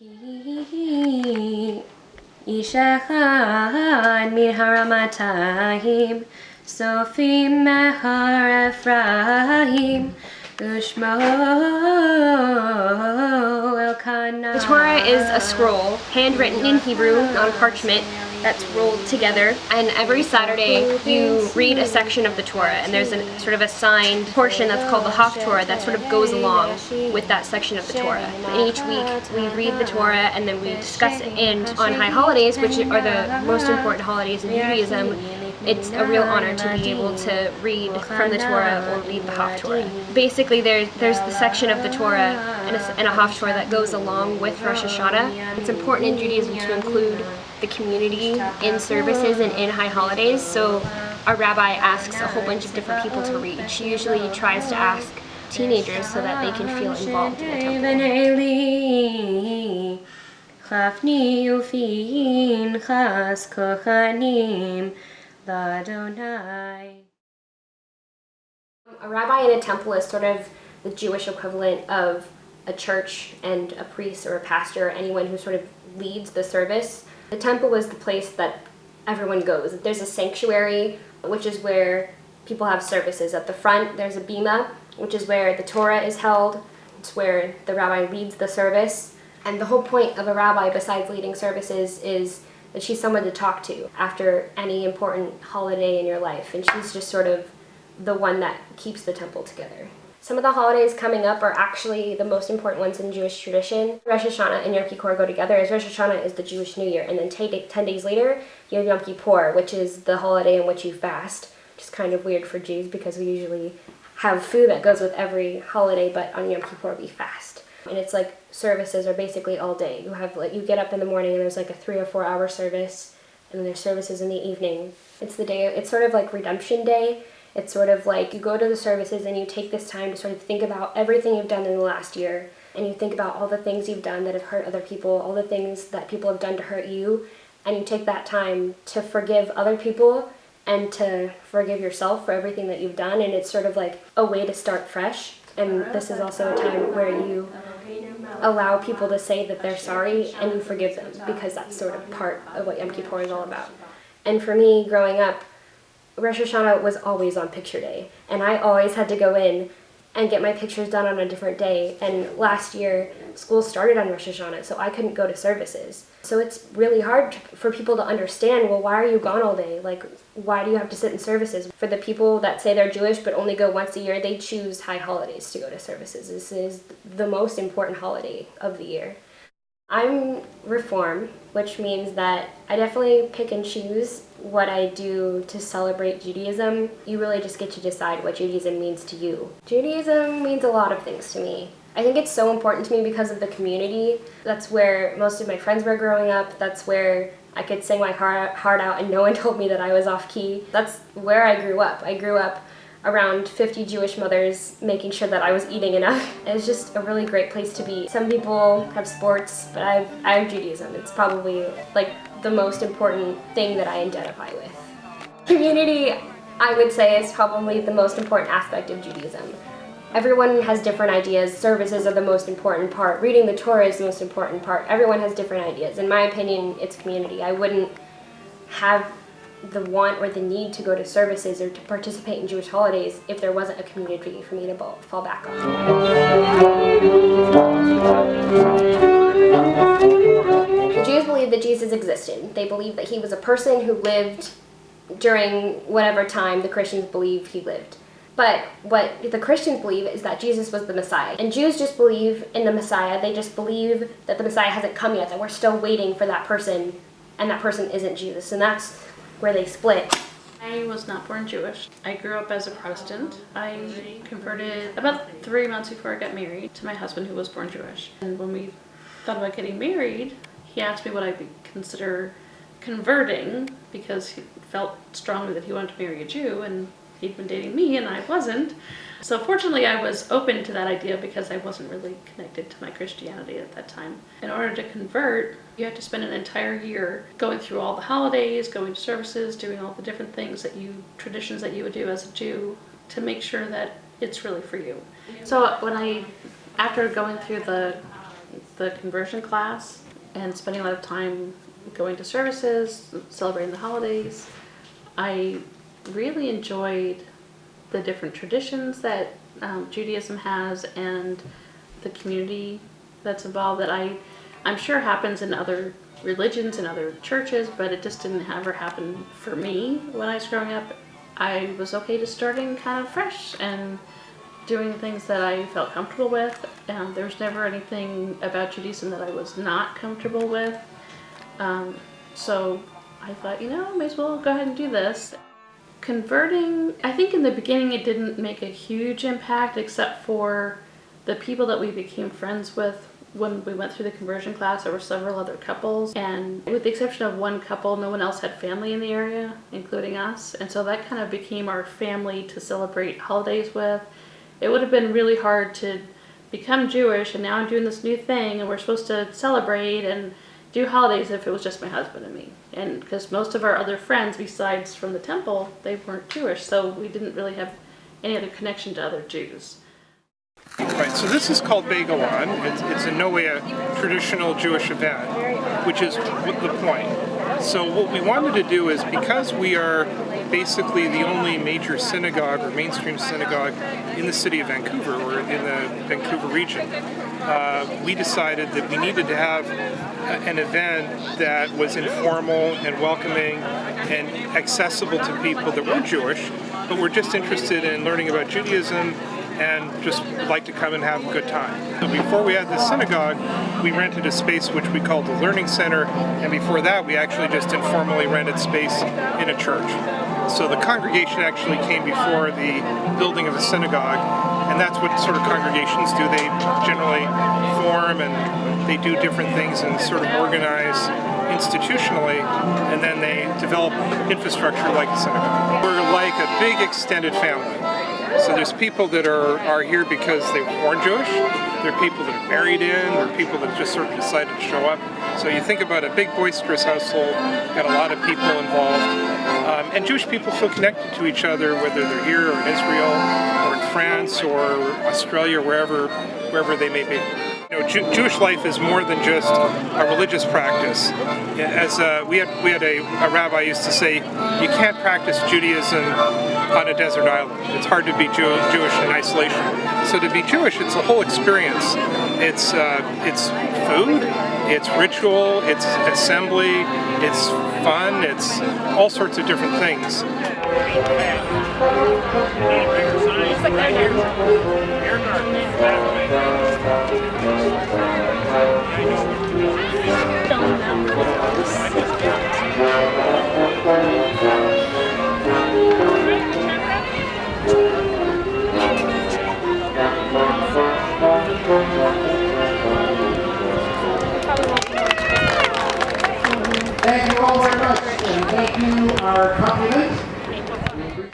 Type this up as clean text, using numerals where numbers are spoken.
Yishachad miharamatayim, Sofim mehar Ephraim, Ushmo Elkanah. The Torah is a scroll, handwritten in Hebrew on parchment, that's rolled together, and every Saturday you read a section of the Torah, and there's a sort of assigned portion that's called the Torah that sort of goes along with that section of the Torah. And each week we read the Torah and then we discuss it. And on high holidays, which are the most important holidays in Judaism, it's a real honor to be able to read from the Torah or read the Torah. Basically, there's the section of the Torah and a Torah that goes along with Rosh Hashanah. It's important in Judaism to include the community in services and in high holidays, so our rabbi asks a whole bunch of different people to read. She usually tries to ask teenagers so that they can feel involved in the temple. A rabbi in a temple is sort of the Jewish equivalent of a church and a priest or a pastor, anyone who sort of leads the service. The temple is the place that everyone goes. There's a sanctuary, which is where people have services. At the front, there's a bima, which is where the Torah is held. It's where the rabbi leads the service. And the whole point of a rabbi, besides leading services, is that she's someone to talk to after any important holiday in your life. And she's just sort of the one that keeps the temple together. Some of the holidays coming up are actually the most important ones in Jewish tradition. Rosh Hashanah and Yom Kippur go together, as Rosh Hashanah is the Jewish New Year, and then 10 days later, you have Yom Kippur, which is the holiday in which you fast, which is kind of weird for Jews because we usually have food that goes with every holiday, but on Yom Kippur we fast. And it's like services are basically all day. You get up in the morning and there's like a 3 or 4 hour service, and then there's services in the evening. It's sort of like Redemption Day. It's sort of like you go to the services and you take this time to sort of think about everything you've done in the last year, and you think about all the things you've done that have hurt other people, all the things that people have done to hurt you, and you take that time to forgive other people and to forgive yourself for everything that you've done, and it's sort of like a way to start fresh. And this is also a time where you allow people to say that they're sorry and you forgive them, because that's sort of part of what Yom Kippur is all about. And for me, growing up, Rosh Hashanah was always on picture day, and I always had to go in and get my pictures done on a different day. And last year, school started on Rosh Hashanah, so I couldn't go to services. So it's really hard for people to understand, well, why are you gone all day? Like, why do you have to sit in services? For the people that say they're Jewish but only go once a year, they choose high holidays to go to services. This is the most important holiday of the year. I'm Reform, which means that I definitely pick and choose what I do to celebrate Judaism. You really just get to decide what Judaism means to you. Judaism means a lot of things to me. I think it's so important to me because of the community. That's where most of my friends were growing up. That's where I could sing my heart out and no one told me that I was off key. That's where I grew up. I grew up around 50 Jewish mothers making sure that I was eating enough. It was just a really great place to be. Some people have sports, but I have Judaism. It's probably like the most important thing that I identify with. Community, I would say, is probably the most important aspect of Judaism. Everyone has different ideas. Services are the most important part. Reading the Torah is the most important part. Everyone has different ideas. In my opinion, it's community. I wouldn't have the want or the need to go to services or to participate in Jewish holidays if there wasn't a community for me to fall back on. The Jews believe that Jesus existed. They believe that he was a person who lived during whatever time the Christians believe he lived. But what the Christians believe is that Jesus was the Messiah. And Jews just believe in the Messiah. They just believe that the Messiah hasn't come yet, that we're still waiting for that person, and that person isn't Jesus. And that's where they split. I was not born Jewish. I grew up as a Protestant. I converted about 3 months before I got married to my husband, who was born Jewish. And when we thought about getting married, he asked me what I would consider converting, because he felt strongly that he wanted to marry a Jew, and he'd been dating me and I wasn't. So fortunately I was open to that idea because I wasn't really connected to my Christianity at that time. In order to convert, you have to spend an entire year going through all the holidays, going to services, doing all the different things traditions that you would do as a Jew to make sure that it's really for you. So after going through the the conversion class and spending a lot of time going to services, celebrating the holidays. I really enjoyed the different traditions that Judaism has and the community that's involved that I'm sure happens in other religions and other churches, but it just didn't ever happen for me when I was growing up. I was okay just starting kind of fresh and doing things that I felt comfortable with. There was never anything about Judaism that I was not comfortable with. So I thought, may as well go ahead and do this. Converting, I think in the beginning it didn't make a huge impact except for the people that we became friends with when we went through the conversion class. There were several other couples, and with the exception of one couple, no one else had family in the area, including us. And so that kind of became our family to celebrate holidays with. It would have been really hard to become Jewish, and now I'm doing this new thing, and we're supposed to celebrate and do holidays if it was just my husband and me. And because most of our other friends, besides from the temple, they weren't Jewish, so we didn't really have any other connection to other Jews. Right, so this is called Begawan. It's in no way a traditional Jewish event, which is the point. So what we wanted to do is, because we are basically the only major synagogue or mainstream synagogue in the city of Vancouver, or in the Vancouver region, we decided that we needed to have an event that was informal and welcoming and accessible to people that were Jewish, but were just interested in learning about Judaism and just like to come and have a good time. So before we had the synagogue, we rented a space which we called the Learning Center, and before that we actually just informally rented space in a church. So the congregation actually came before the building of the synagogue, and that's what sort of congregations do. They generally form and they do different things and sort of organize institutionally, and then they develop infrastructure like a synagogue. We're like a big extended family. So there's people that are here because they were born Jewish, there are people that are married in, there are people that just sort of decided to show up. So you think about a big boisterous household, got a lot of people involved, and Jewish people feel connected to each other, whether they're here or in Israel or in France or Australia, wherever they may be. Jewish life is more than just a religious practice. As we had a rabbi used to say, you can't practice Judaism on a desert island. It's hard to be Jewish in isolation. So to be Jewish, it's a whole experience. It's food, it's ritual, it's assembly, it's fun, it's all sorts of different things. Thank you all very much, and thank you, our accompaniment.